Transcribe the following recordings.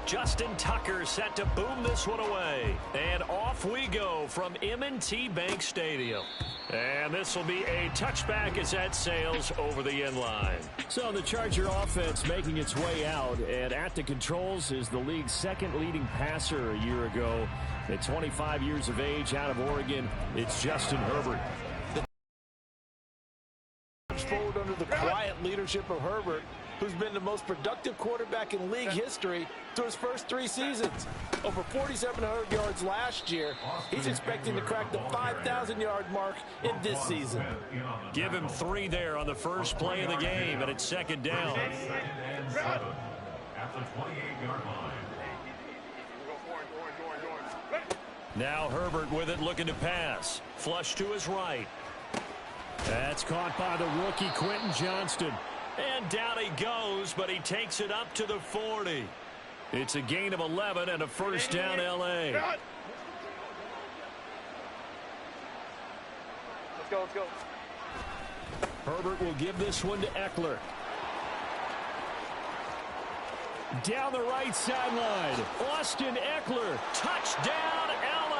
Justin Tucker set to boom this one away. And off we go from M&T Bank Stadium. And this will be a touchback as that sails over the end line. So the Charger offense making its way out. And at the controls is the league's second leading passer a year ago. At 25 years of age out of Oregon, it's Justin Herbert. Forward under the quiet leadership of Herbert, who's been the most productive quarterback in league history through his first 3 seasons. Over 4,700 yards last year. He's expecting to crack the 5,000-yard mark in this season. Give him 3 there on the first play of the game, and it's second down. At the 28-yard line. Now Herbert with it, looking to pass. Flush to his right. That's caught by the rookie Quentin Johnston. And down he goes, but he takes it up to the 40. It's a gain of 11 and a first down L.A. Let's go. Herbert will give this one to Eckler. Down the right sideline, Austin Eckler, touchdown L.A.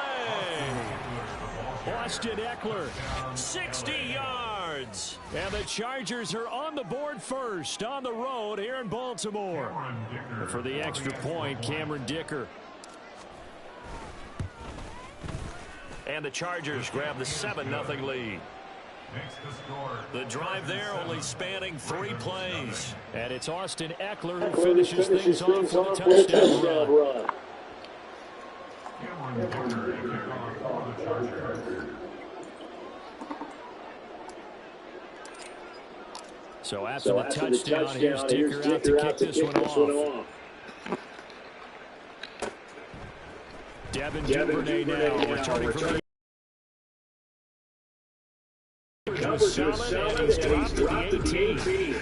Austin Eckler, 60 yards. And the Chargers are on the board first on the road here in Baltimore. For the extra point, Cameron Dicker. And the Chargers grab the 7-0 lead. The drive there only spanning 3 plays. And it's Austin Eckler who finishes things off with a touchdown run. So after the touchdown, here's Dicker out to kick this one off. Devin Duvernay now returning from the solid, and he's dropped to the 18.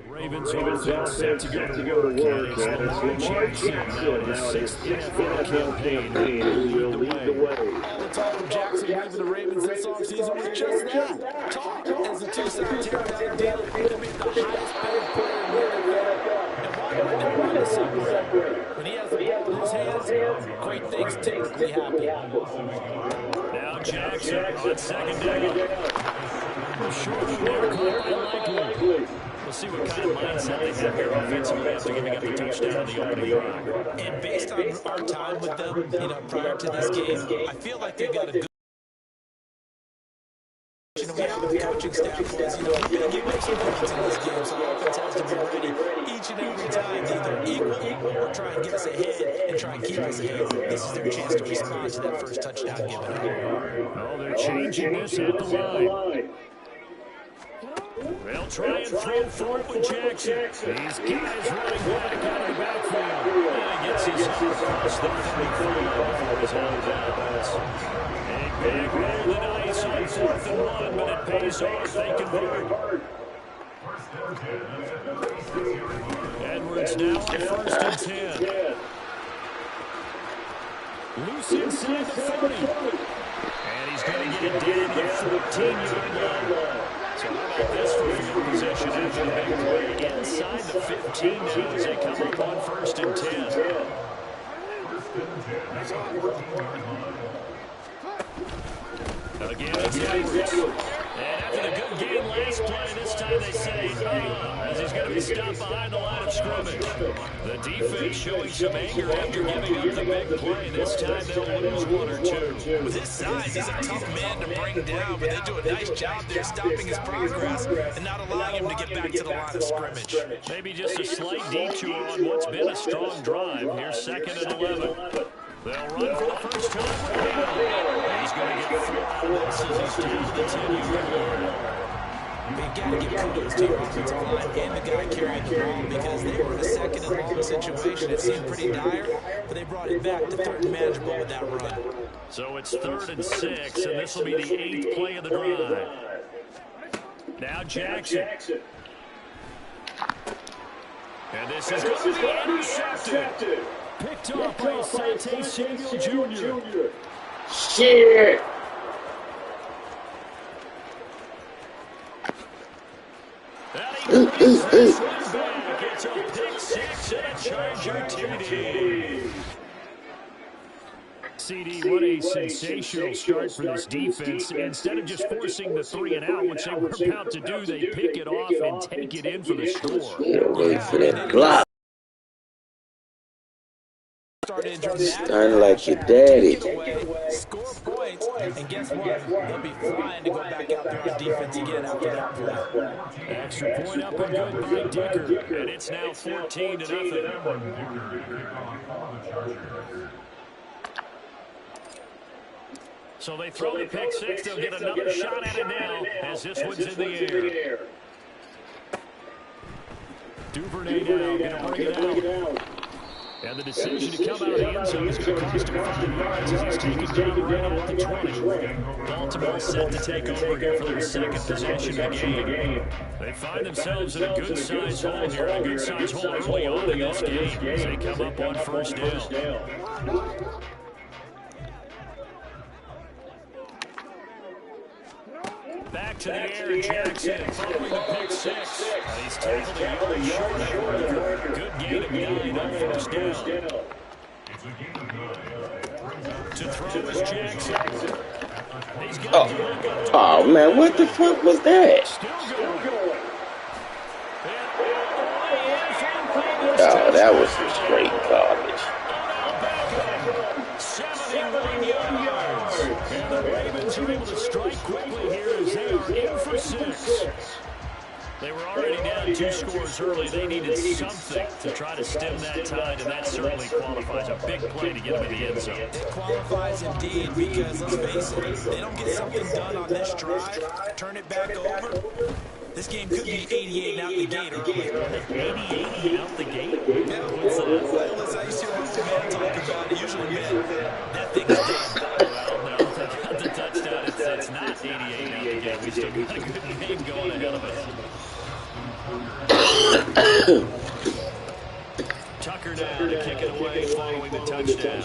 Ravens offense set to go to work. It's Lamar Jackson now in his 6th NFL campaign. He'll lead the way. The talk of Jackson leaving the Ravens this offseason was just that. Talk as the 2-second teardown deal to be the highest paid player in the NFL. And why would they want to separate? When he has the ball in his hands, great things typically happen. Now Jackson on second down. Short one there, caught by Likely. We'll see what kind of mindset they have here offensively after giving up the touchdown on the opening drive. And based on our time with them, prior to this game, I feel like they've got a good. We have the coaching staff was, we're going to give up some points in this game, so the offense has to be ready each and every time to either equal or try and get us ahead and try and keep us ahead. This is their chance to respond to that first touchdown given up. Oh, they're changing this at the line. They'll try and throw for it with Jackson. These guys running back out of the backfield. And he gets his head across the 35 his own pass. A big roll the dice on 4th and 1, but it pays off. They convert. Edwards now on 1st and 10. Loose inside the 30. And he's going to get it down to the 14-yard line. So how about this for field position after the big play? Inside the 15 now as they come up on 1st and 10. Again, it's Edwards. And after the good game last play, this time they say, as he's going to be stopped behind the line of scrimmage. The defense showing some anger after giving up the big play. This time they'll lose 1 or 2. With his size, he's a tough man to bring down, but they do a nice job there stopping his progress and not allowing him to get back to the line of scrimmage. Maybe just a slight detour on what's been a strong drive. Here's 2nd and 11. They'll run for the first time. He's going to get 4 out of this as he's down to the 10-yard line. They've got to give kudos to your offensive line and the guy carrying the ball because they were in a 2nd and long situation. It seemed pretty dire, but they brought it back to 3rd and manageable with that run. So it's 3rd and 6, and this will be the 8th play of the drive. Now Jackson. And this is going to be intercepted. Picked off by Sante Samuel Jr. Shit! And he brings this one back. It's a pick six and a Charger TD. CD, what a sensational start for this defense. Instead of just forcing the 3 and out, which they were about to do, they pick it off and take it in for the score. Wait for that block. Starting like your daddy. Score points, and guess what? They'll be flying to go back out there on defense again after that play. Extra point up and good by Dicker, and it's now 14-0. So they throw the pick six. They'll get another shot at it now as this one's in the air. Duvernay now going to bring it out. And the decision to come out of the end zone is going to cost him 5 yards as he's taken down right off the 20. Baltimore set to take over here for their second possession of the game. They find themselves in a good-sized hole here, a good-sized hole early on in this game as they come up on first down. Back to the air, Jackson following the pick six. He's tackled a yard short of good gain of 9 on first down. To throw is Jackson. He's got Oh, man, what the fuck was that? Oh, that was some straight garbage. 71 yards. And the Ravens are able to strike quickly here as they are in for 6. They were already down 2 scores early. They needed something to try to stem that tide, and that certainly qualifies. A big play to get them in the end zone. It qualifies indeed because, let's face it, they don't get something done on this drive, turn it back over. This game could be 88 out the gate early. 88 out the gate? Yeah, well, as I used to hear my man talk about, it usually meant that thing is dead. Well, no, they got the touchdown. It's not 88 out the gate. We still got a good game going ahead of us. Tucker now to kick it away following the touchdown.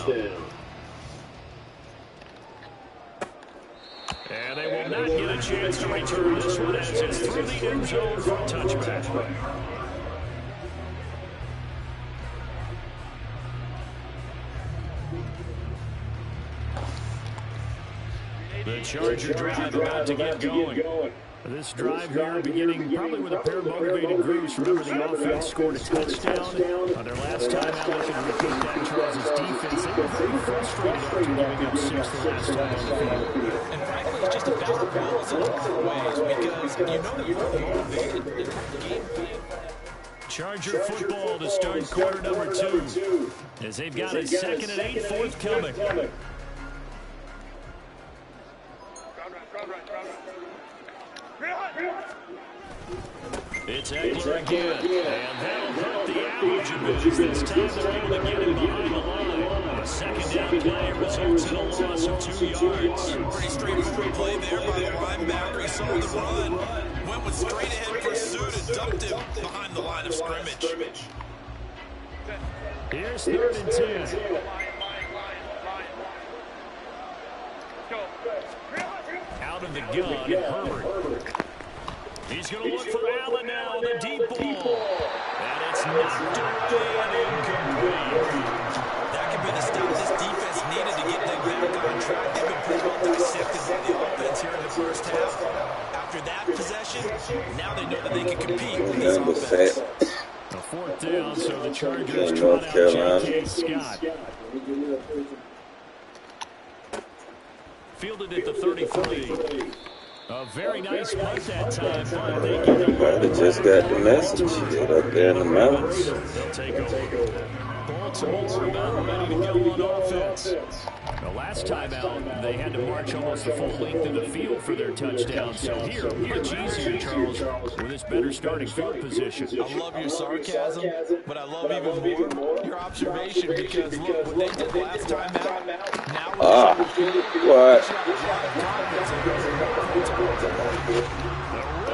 And they will not get a chance to return this one as it's through the end zone for a touchback. The Charger drive about to get going. This drive here beginning probably with a pair of motivated groups. Remember, the offense scored a touchdown on their last time out. Looking to repeat that. Charles' defense, they were very frustrated after giving up 6 the last time on the field. And frankly, it's just about the rules in a lot of ways because you know that you're motivated. Game plan. Charger football to start quarter number 2 as they've got a 2nd and 8 forthcoming. It's Eckler again, and that'll hurt the average a bit. This time they're able to get him behind the line. A 2nd down play results in a loss of 2 yards. Pretty straightforward play there by the linebacker. He saw the run, went with straight ahead pursuit and dumped him behind the line of scrimmage. Here's 3rd and 10. Out of the gun, Herbert. He's going to look for Allen now, the deep ball. And it's knocked away and incomplete. That could be the stop this defense needed to get them back on track. They've been pretty well dissected by the offense here in the first half. After that possession, now they know that they can compete with this offense. A 4th down, so the Chargers trot out J.K. Scott. Fielded at the 33. A very nice punt that time, but they get it. They just got the message. Get up there in the mountains. They'll take over. Baltimore about ready to go on offense. The last time out, they had to march almost the full length of the field for their touchdown. So here, much easier, Charles, with this better starting field position. I love your sarcasm, but I love even more your observation because, look, what they did last time out, now what? A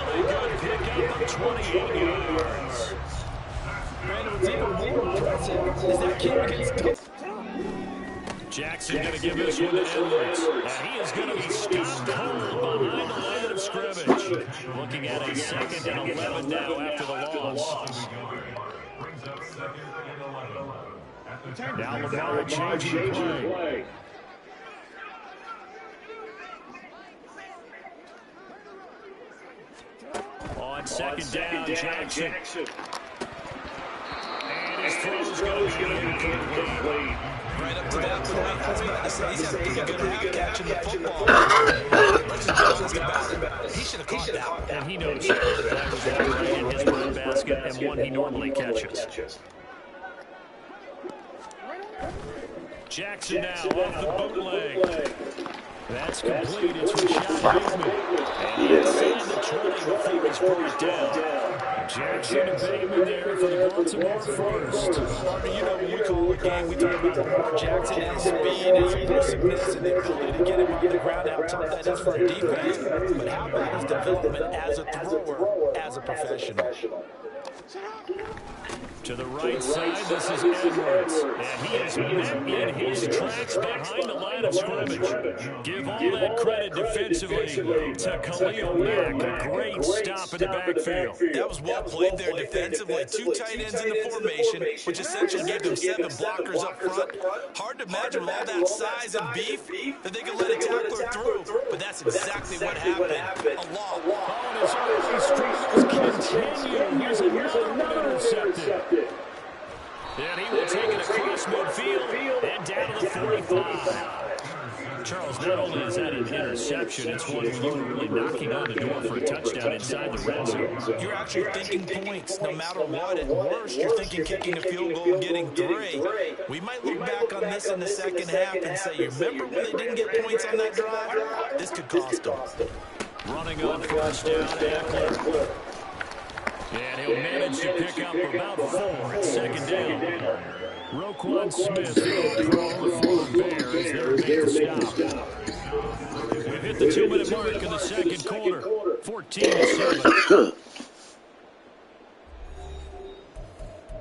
really good pickup of 28 yards. Brandon, what's even more impressive is that kick against Jackson going to give this one to Edwards. And he is going to be stopped cold behind the line of scrimmage. Looking at a 2nd and 11 now after the loss. Now Lamar changing play. On 2nd down, Jackson. And his throw's going to be incomplete. Right up to that point, I was about to say, he's had a pretty good half catching the football. Let's just be honest about it. He should have caught that one. And he knows that was right in his breadbasket and one he normally catches. Jackson now off the bootleg. That's complete. It's Rashad Bateman. And inside the 20 before he's brought down. Jackson and Bateman there for the Baltimore first. You know, when we call a game, we talk about Lamar Jackson and his speed, his explosiveness, and the ability to get him on the ground, how tough that is for a defense. But how about his development as a thrower, as a professional? To the right side, this is Edwards. And he is met in his tracks behind the line of scrimmage. Give all that credit defensively to Khalil Mack. A great stop in the backfield. That was well played there defensively. 2 tight ends in the formation, which essentially gave them 7 blockers up front. Hard to imagine with all that size and beef that they could let a tackler through. But that's exactly what happened. A lot. On his early struggles continue. Here's another intercepted. And he will take it across midfield and down to the 45. Charles, not only is that an interception, it's one where you're really knocking on the door for a touchdown inside the red zone. You're actually thinking points no matter what. At worst, you're thinking kicking a field goal and getting 3. We might look back on this in the second half and say, you remember when they didn't get points on that drive? This could cost them. Running on first down, Eckler. And he'll manage to pick up about 4 at 2nd down. Roquan Smith, the pro for the Bears, their big stop. We've hit the 2-minute mark in the second quarter, 14-7.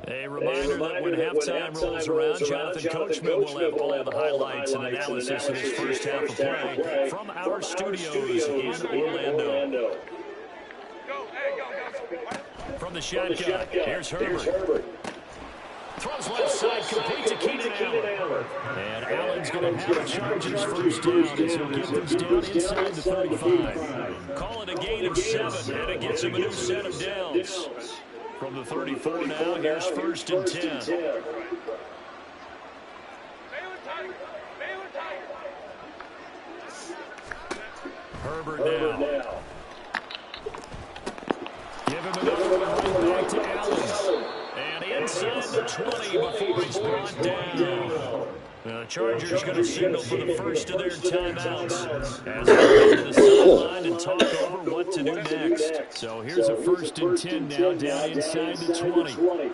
A reminder that when halftime rolls around, Jonathan Coachman will have all the highlights and analysis of this first half of play from our studios in Orlando. From the shotgun, here's Herbert. Throws left side, complete to Keenan Allen. And Allen's going to have the Chargers first down as he'll get this down inside the 35. Call it a gain of 7, and it gets him a new set of downs. From the 34 now, here's 1st and 10. Herbert now. Give him another one right back to Allen. And inside the 20 before he's brought down. The Chargers going to signal for the first of their timeouts as they go to the sideline and talk over what to do next. So here's a 1st and 10 now down inside the 20.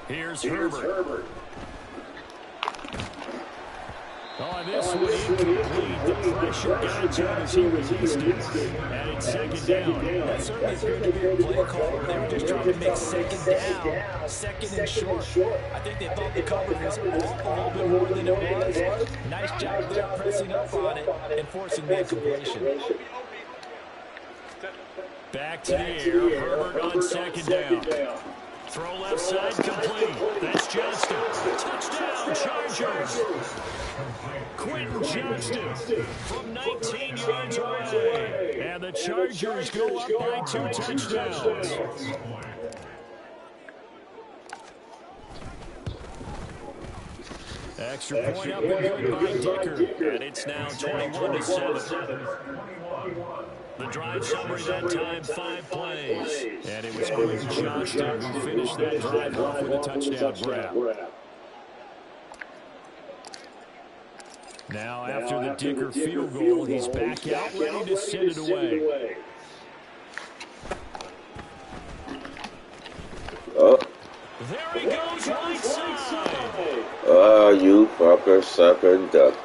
Here's Herbert. On this one, incomplete. The pressure got to him as he released it. And it's 2nd down. That certainly appeared to be a play call. They were just trying to make 2nd down, 2nd and short. I think they thought the coverage was off a little bit more than it was. Nice job there pressing up on it and forcing the incompletion. Back to the air. Herbert on 2nd down. Throw left side complete. That's Johnston. Touchdown, Chargers. Quentin Johnston from 19 yards away. And the Chargers go up by 2 touchdowns. Extra point up and good by Dicker. And it's now 21-7. The drive summary that time, 5 plays. And it was Quentin Johnston who finished that drive off with a touchdown grab. Now after the Dicker field goal, he's back out ready to send it away. Oh. There he goes right side. Oh, you fucker, sucker, ducker.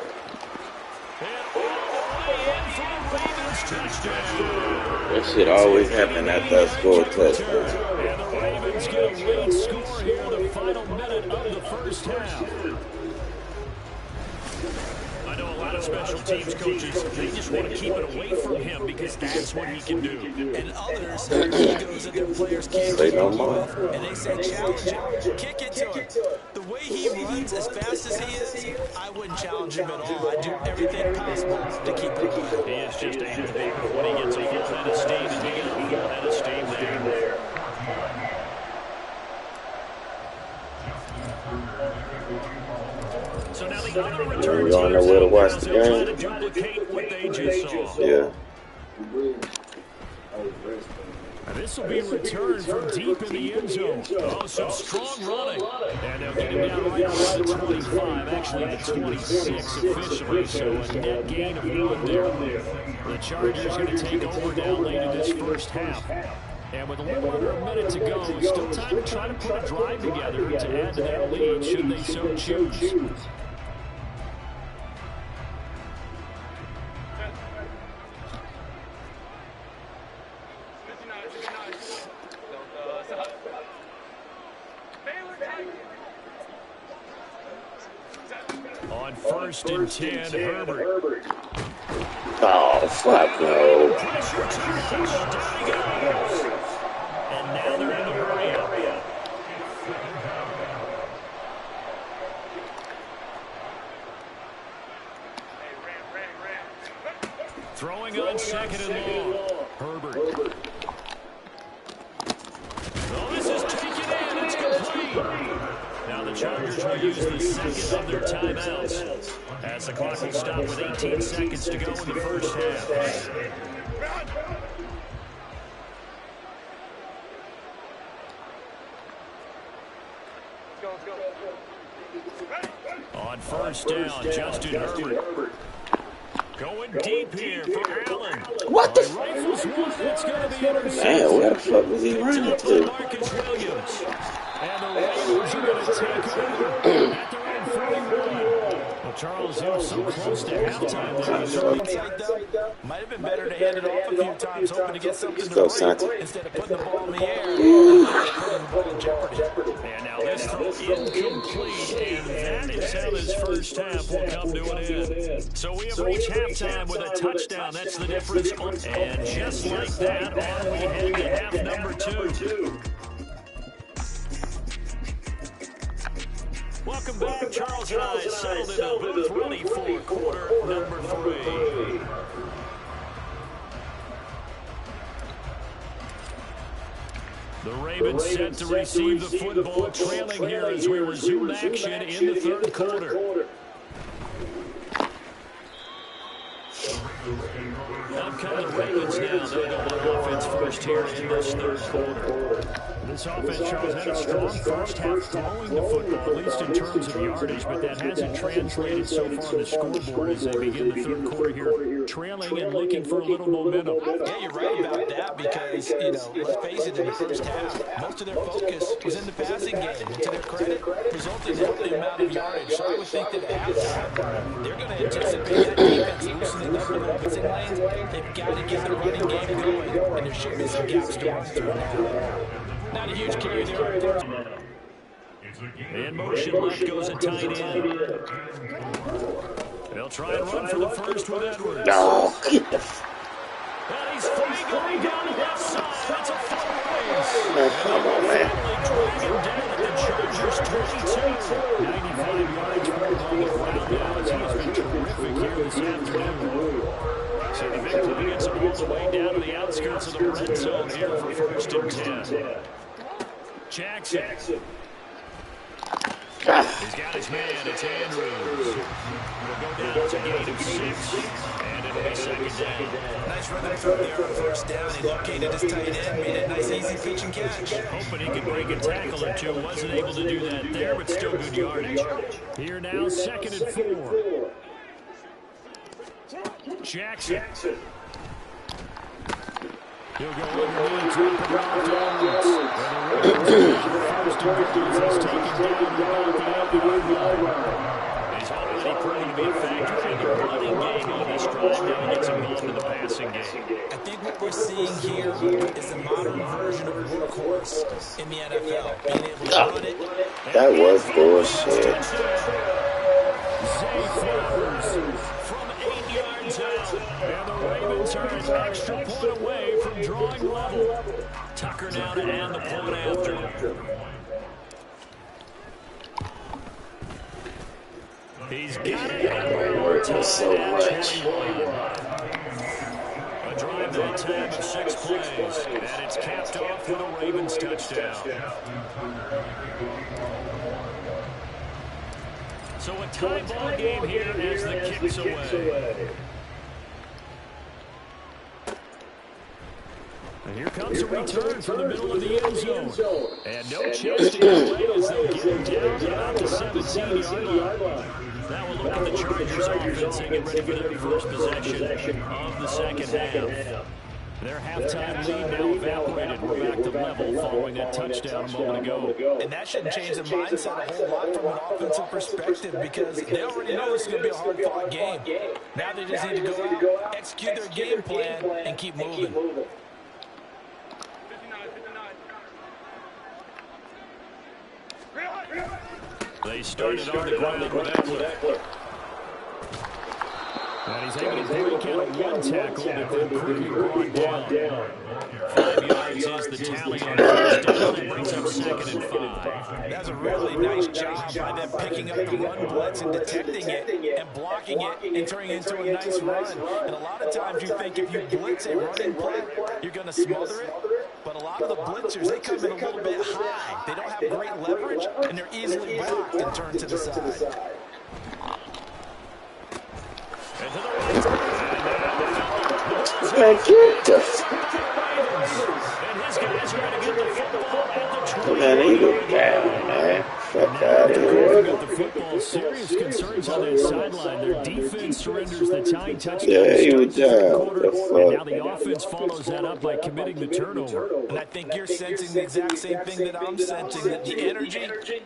And all the way in for the Ravens touchdown. That shit always happen after I score a touchdown. And the Ravens get a late score here, the final minute of the first half. I know a lot of special teams coaches, they just want to keep it away from him because that's what he can do. And others have egos that their players can't keep up with, and they say challenge him, kick it to him. The way he runs as fast as he is, I wouldn't challenge him at all. I'd do everything possible to keep it away. He is just a heavy when he gets a full head of steam, and he gets a full head of steam there. So now the other return teams know where to watch the game. try to duplicate what they just saw. Yeah. And this will be returned from deep in the end zone. Oh, some strong running. And they'll get him down right around the 25, actually the 26 officially, so a net gain of 1 there. The Chargers going to take over now late in this first half. And with a little under a minute to go, still time to try to put a drive together to add to that lead, should they so choose. On 1st and 10, Herbert. Oh, fuck no. And now they're in the hurry up. Throwing on 2nd and long. Herbert. Oh, this is taken in. It's complete. Now the Chargers will use the second of their timeouts as the clock will stop with 18 seconds to go in the first half. On 1st down, Justin Herbert. Going deep here for Allen. What the Rifles one, it's going to be intercepted. Man, where the fuck was he running to? Marcus Williams. And the Ravens are going to take over at their own 41. Well, Charles, he was so close to halftime. Might have been better to hand it off a few times, hoping to get something to Go, win Santi. instead of putting the ball in the air and putting the ball in jeopardy. And now this throw incomplete, and that is how this first half will come to an end. So we have reached halftime with a touchdown. That's the difference. And just like that, on we head to half number 2. Welcome back. Charles and I settled in a booth ready for quarter number 3. The Ravens set to receive the football, trailing here as we resume action in the third quarter. Up come the Ravens now. They'll go on offense first here in this third quarter. This offense, Charles, had a strong first half throwing the football, at least in terms of yardage, but that hasn't translated so far on the scoreboard as they begin the third quarter here, trailing and looking for a little momentum. Yeah, you're right about that because, let's face it, in the first half, most of their focus was in the passing game. And to their credit, resulted in the amount of yardage. So I would think that at halftime, they're going to anticipate that defense loosening up in the passing lanes. They've got to get the running game going, and there should be some gaps to run through now. Not a huge carry there. In motion left goes a tight end. They'll try and run for the first with Edwards. No, get the And he's free going down the left side. That's a full race. man, come on, man. Drag him down at the Chargers 22. 95 yards for him on the ground now as he has been terrific here this afternoon. So the victory gets him all the way down to the outskirts of the red zone here for 1st and 10. Jackson. He's got his man. It's Andrews. Will go down to a gain of 6, and it'll be 2nd down. Nice run through there on 1st down. He located his tight end, made a nice easy pitch and catch. Hoping he could break a tackle or two. Wasn't able to do that there, but still good yardage. Here now, 2nd and 4. Jackson. He'll go underneath, drop it off to Edwards. And the Ravens first and goal as he's taken down about the 8-yard line. He's already proven to be a factor in the running game on this drive. Now he gets involved in the passing game. I think what we're seeing here is a modern version of workhorse in the NFL. Being able to run it. That was bullshit. Zay Flowers from 8 yards out. And the Ravens are an extra point away from drawing level. Tucker now to end the point after. He's got it. I'm working so much. A drive that time of 6 plays. And it's capped off with a Ravens touchdown. So a tie ball game here as the kick's away. And here comes a return from the middle of the end zone. And no chance to get away as they get him down about the 17-yard line. Now we'll look at the Chargers offense and get ready for their first possession of the second half. Their halftime lead now evaporated. We're back to level following that touchdown a moment ago. And that shouldn't change the mindset a whole lot from an offensive perspective because they already know this is going to be a hard-fought game. Now they just need to go out, execute their game plan, and keep moving. They started on the ground with Eckler. And he's able to break out one tackle, but then quickly brought down. 5 yards is the tally on first down. That brings up 2nd and 5. That's a really nice job by them picking up the run blitz and detecting it and blocking it and turning it into a nice run. And a lot of times you think if you blitz a running play, you're going to smother it. But a lot of the blitzers, they come in a little bit high. They don't have great leverage, and they're easily blocked and turned to the side. Man, get the man, he go down, man. Fuck out of here. Got the football. Serious concerns on that sideline. Their defense surrenders the tying touchdown. Yeah, he was down. And now the offense follows that up by committing the turnover. And I think you're sensing the exact same thing that I'm sensing, that the energy.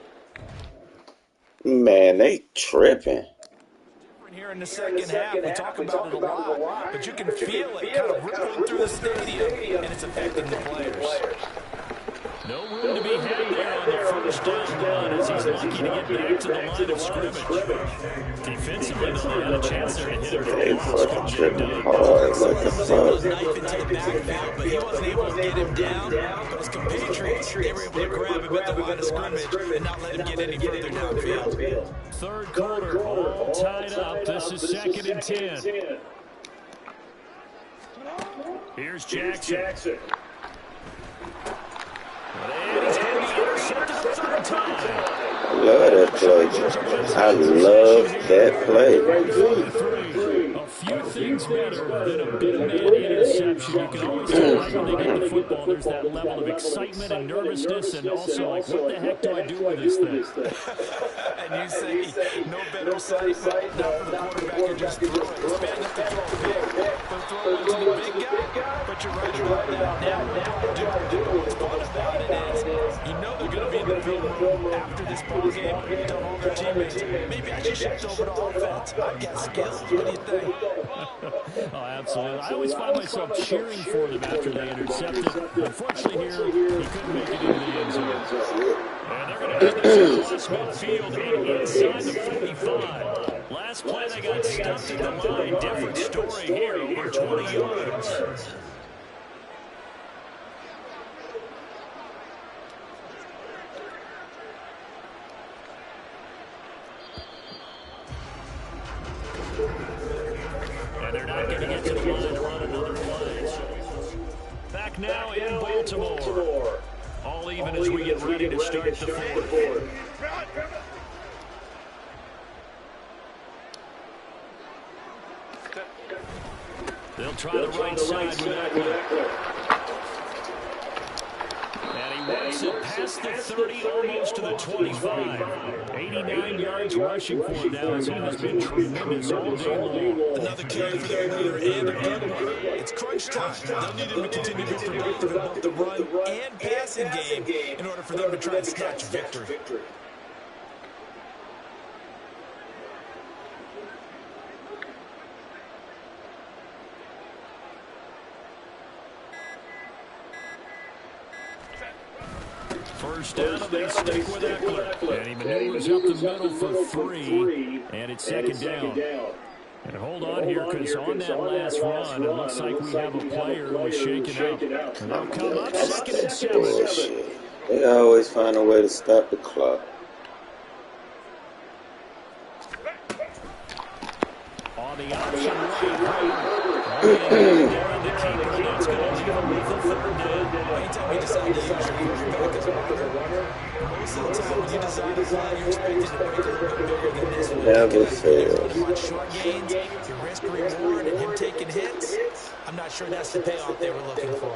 Man, they tripping. Here in the second half, we talk about it a lot, but you can feel it kind of rippling through the stadium, and it's affecting the players. No room to be had there on the first down run as he's lucky to get back to the line of scrimmage. Defensively, they had a chance there to hit him. They fucking tripping hard like a fuck. Knife into the backfield, but he wasn't able to get him down. But his compatriots, they were able to grab him at the line of scrimmage and not let him get any further downfield. Third quarter, all tied up. This is 2nd and 10. Here's Jackson. And he's going to be intercepted the third time. I love that play. I love that play. A few things better than a big man interception. You can always tell right when they get the football, there's that level of excitement and nervousness and also like, what the heck do I do with this thing? And you say, no better sight, not for the quarterback to just throw it. It's bad enough to throw a pick, but throw it to the big guy. But you're right about that. Now, what's fun about it is, you know they're going to be in the film room after this ball game, tell all their teammates, maybe I should shift over to offense. I've got skills. What do you think? Oh, absolutely. I always find myself cheering for them after they intercepted. Unfortunately here, he couldn't make it into the end zone. And they're going to have this across midfield and inside the 45. Last play, they got stuffed at the line. Different story here, over 20 yards. And they're not going to get to the line to run another play. Back now in Baltimore. All even as we get ready to start the fourth. They'll try the right side with Eckler. And he works it past the 30, almost to the 25. 89 yards rushing for him now as he has been tremendous all day long. Another carry for their leader and a good one. It's crunch time. They'll need him to continue to be productive in both the run and passing game in order for them to try and snatch victory. First down, and they stick with Eckler. And he maneuvers up the middle for 3, and it's second down. And hold on here, because on that last run, it looks like we have a player who is shaken up. And they'll come up second and 7. Bullshit. They always find a way to stop the clock. On the option right, down the keeper. That's going to leave him with a third down. Anytime you decide to use your quarterback as a runner, most of the time when you decide to fly, you're expected to break a little bit bigger than this one. Never Put fails. him on short gains, your risk reward, and him taking hits. I'm not sure that's the payoff they were looking for.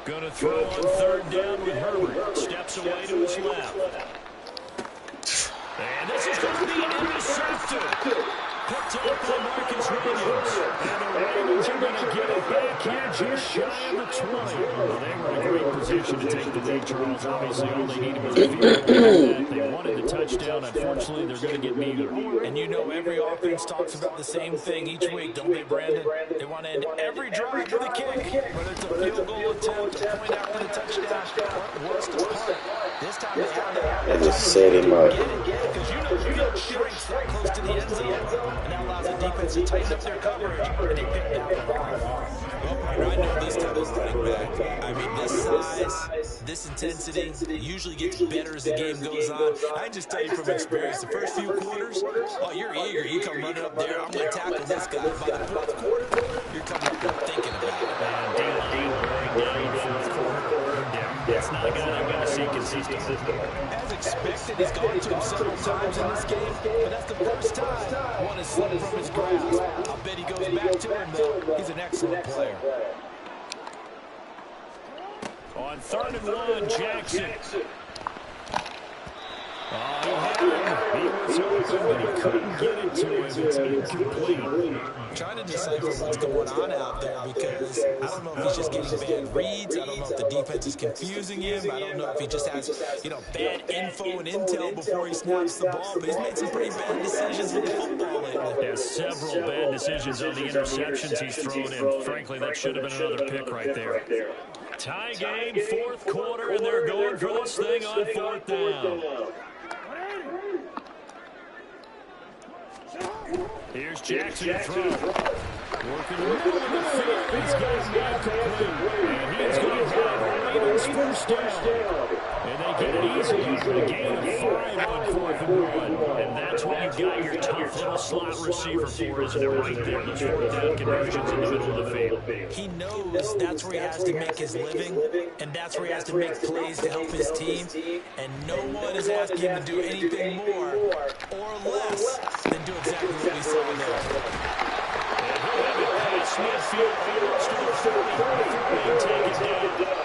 Going to throw on third down with Herbert. Steps away to his left. And this is going to be intercepted. Picked up by Marcus Williams. And the Ravens are going to get it back here just shy of the 20. Well, they were in a great position to take the lead, Charles. Obviously, all they needed was a field goal. They wanted the touchdown. Unfortunately, they're going to get neither. And you know every offense talks about the same thing each week, don't they, Brandon? They want to end every drive with a kick, whether it's a field goal attempt, a point after the touchdown, or worst of part. This time they have to They just set him up. because you know field shrinks that close to the end zone, and that allows the defense to tighten up their coverage, and they pick down the ball. Well, partner, I know this type of running back. I mean, this size, this intensity usually gets better as the game goes on. I just tell you from experience, the first few quarters, oh, you're eager. You come running up there, I'm going to tackle this guy. By the fourth quarter, you're coming up there thinking about it. That's not a guy I'm going to see consistently. As expected, he's gone to him several times in this game, but that's the first time one has slipped from his grasp. I'll bet he goes back to him, though. He's an excellent player. On 3rd and 1, Jackson. Oh, he had him. He was open, but he couldn't get it to him. It's incomplete. I'm trying to decipher what's going on out there because I don't know if he's just getting bad reads. I don't know if the defense is confusing him. I don't know if he just has, bad info and intel before he snaps the ball. But he's made some pretty bad decisions with the football lately. There's several bad decisions on the interceptions he's thrown in. Frankly, that should have been another pick right there. Tie game, 4th quarter, and they're going for this thing on 4th down. Here's Jackson to throw. Working the middle of the field. He's got him back complete. And he's going to have a Ravens first down. And they get it easily. A gain of 5 on 4th and 1. And that's what you've got your tough little slot receiver for, isn't it? Right there, those 4th down conversions in the middle of the field. He knows that's where he has to make his living, and that's where he has to make plays to help his team. And no one is asking him to do anything more or less than do exactly what we saw there. And he'll have it past midfield almost to the 40. And take it down.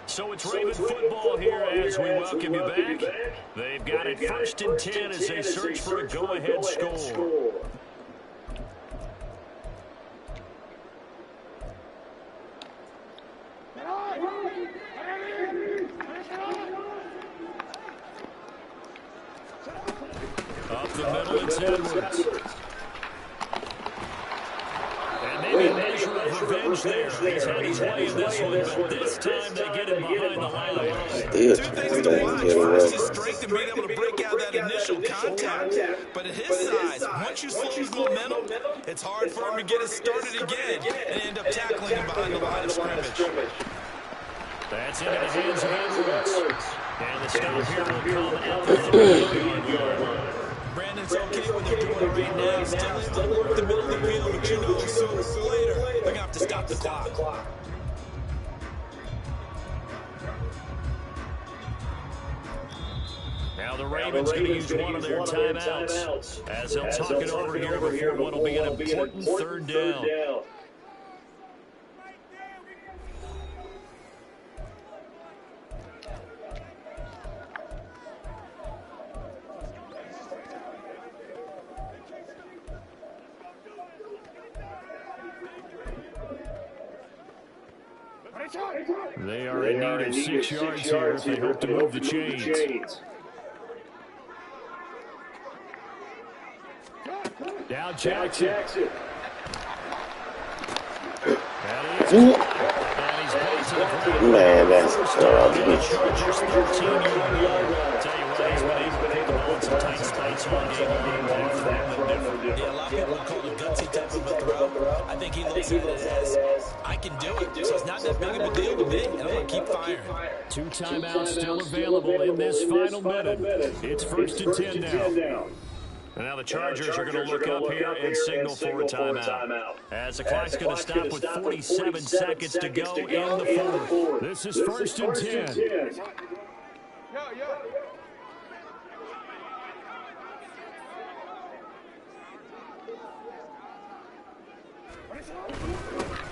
So it's Raven football here as we welcome you back. They've got it 1st and 10 as they search for a go-ahead score. Up the middle, it's Edwards. And maybe a measure of revenge there. He's had his way in this one, but this time they get him behind the line. Still Two trying things to to watch. get First, away. his strength and being able to break out that initial contact. But at his size, once you slow his momentum, it's hard for him to get it started again and end up tackling him behind the line of scrimmage. That's into the hands of Edwards. And the stop here will come at the 30-yard line. Brandon's okay what they're doing right now. Still able to work the middle of the field, but sooner or later, they're going to have to stop the clock. Now the Ravens going to use one of their timeouts as they'll talk it over here before what will be an important 3rd down. They are in need of 6 yards here if they hope to move the chains. Down Jackson. Man, that's a tough bitch. Yeah, a lot of people would call it a gutsy type of a throw. I think he looks at it as, I can do it. So it's not that big of a deal to me, and I'm going to keep firing. 2 timeouts still available in this final minute. It's 1st and 10 now. And now the Chargers are going to look up here and signal for a timeout. As the clock's going to stop with 47 seconds to go in the 4th. This is 1st and 10.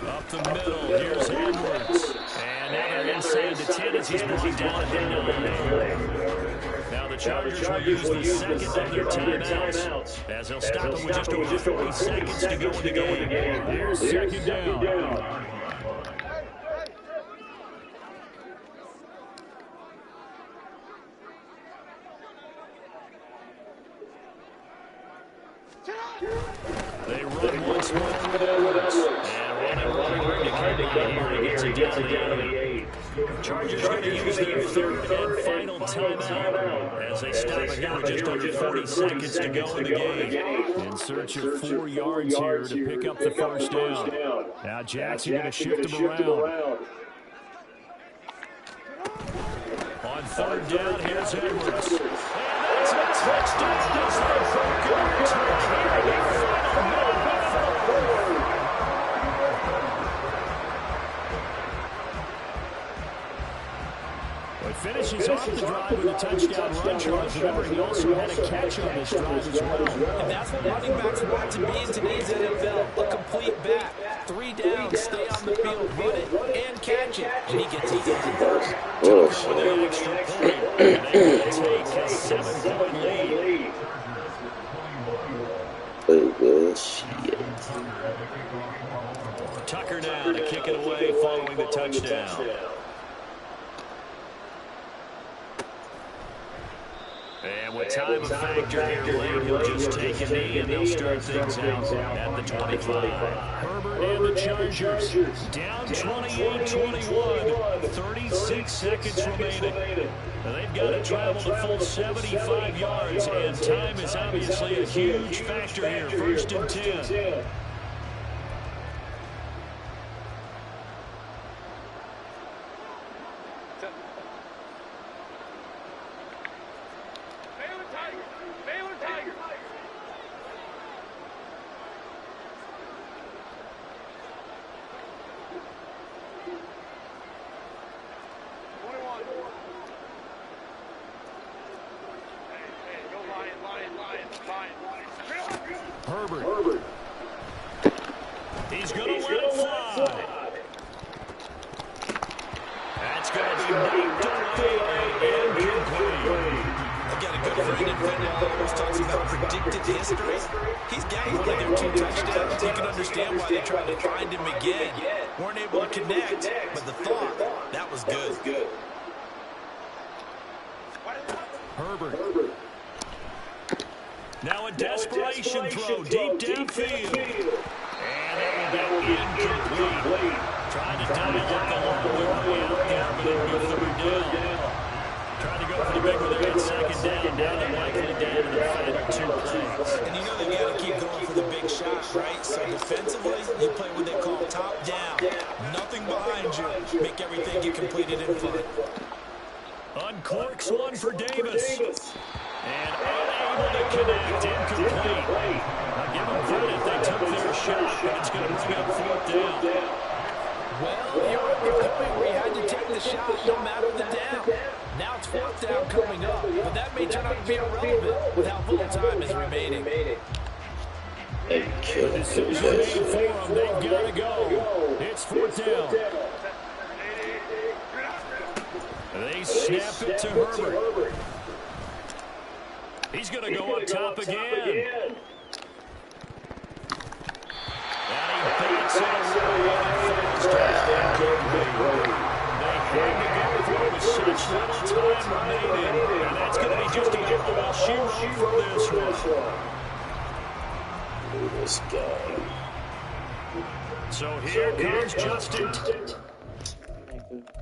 Up the middle, here's Edwards. And now they're inside the 10 as he's moving down at the 9. Now the Chargers will use the second of their timeouts as they'll stop him with just over 40 seconds to go in the game. Here's 2nd down. They run once more with Edwards. And running to come out here. He gets it down to the 8. Chargers are going to use their 3rd and final timeout as they stop it here with just over 40 seconds to go in the game. In search of 4 yards here to pick up the 1st down. Now Jackson going to shift him around. On 3rd down, here's Edwards. And that's a touchdown as they broke overtime here in the final minute of the 4th. Finishes off the drive with a touchdown run, Charles. Remember, he also had a catch on this drive as well. And that's what running backs want to be in today's NFL, a complete back. 3 down, stay on the field, run it, and catch it. And he gets it done. Tucker with an extra point. And they will take a 7-point lead. Tucker now to kick it away following the touchdown. And with time a factor here late, he'll just take a knee and they'll start things out at the 25. Herbert and the Chargers down 28-21, 36 seconds remaining. And they've got to travel the full 75 yards, and time is obviously a huge factor here. 1st and 10. Herbert. He's going to let it fly. That's going to be knocked away and incomplete. I've got a good friend in football who talks about predicted history. He's got one of their 2 touchdowns. You can understand why they tried to find him again. Weren't able to connect, but the thought, that was good. Herbert. Now a desperation throw deep downfield. And that will be incomplete. Trying to dial up the long way out there, but it'll be 3rd down. Trying to go for the big one there at 2nd down. Now they're likely down to the final 2 plays. And you know they've got to keep going for the big shot, right? So defensively, you play what they call top down. Nothing behind you. Make everything get completed in front. Uncorks one for Davis. And unable to connect, incomplete. Now give them credit, they took their shot, but it's going to bring up 4th down. Well, you're at the point where you had to take the shot no matter the down. Now it's 4th down coming up, but that may turn out to be irrelevant with how little time is remaining. They killed the decision made for them, they've got to go. It's 4th down. They snap it to Herbert. He's going to go up top again. And he bats it away. such little time remaining, and that's going to be just about all she wrote for this one. Look at this guy. So here comes Justin. Thank you.